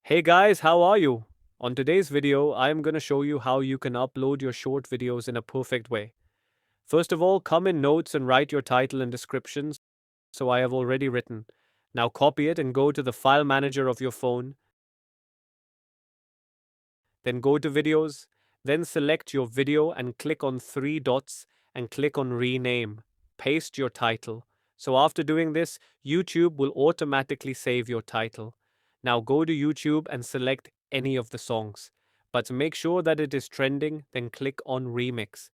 Hey guys, how are you? On today's video, I am going to show you how you can upload your short videos in a perfect way. First of all, come in notes and write your title and descriptions. So I have already written. Now copy it and go to the file manager of your phone. Then go to videos. Then select your video and click on three dots and click on rename. Paste your title. So after doing this, YouTube will automatically save your title. Now go to YouTube and select any of the songs. But make sure that it is trending, then click on remix.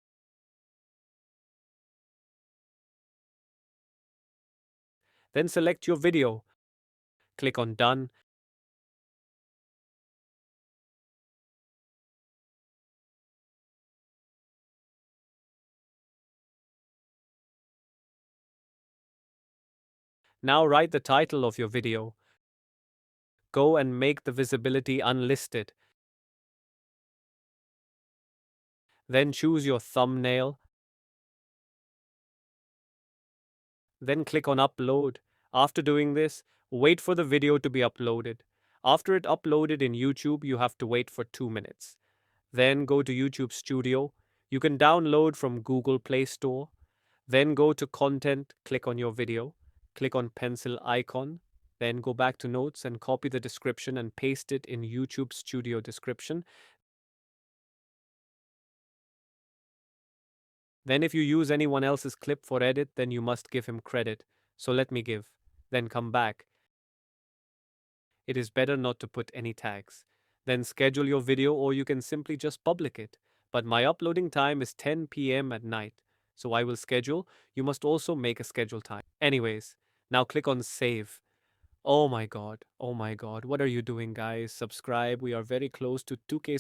Then select your video. Click on done. Now write the title of your video. Go and make the visibility unlisted. Then choose your thumbnail. Then click on upload. After doing this, wait for the video to be uploaded. After it uploaded in YouTube, you have to wait for 2 minutes. Then go to YouTube Studio. You can download from Google Play Store. Then go to content, click on your video, click on pencil icon, then go back to notes and copy the description and paste it in YouTube Studio description. Then if you use anyone else's clip for edit, then you must give him credit. So let me give. Then come back. It is better not to put any tags. Then schedule your video or you can simply just public it. But my uploading time is 10 p.m. at night. So I will schedule. You must also make a schedule time. Anyways, now click on save. Oh my god. Oh my god. What are you doing, guys? Subscribe. We are very close to 2K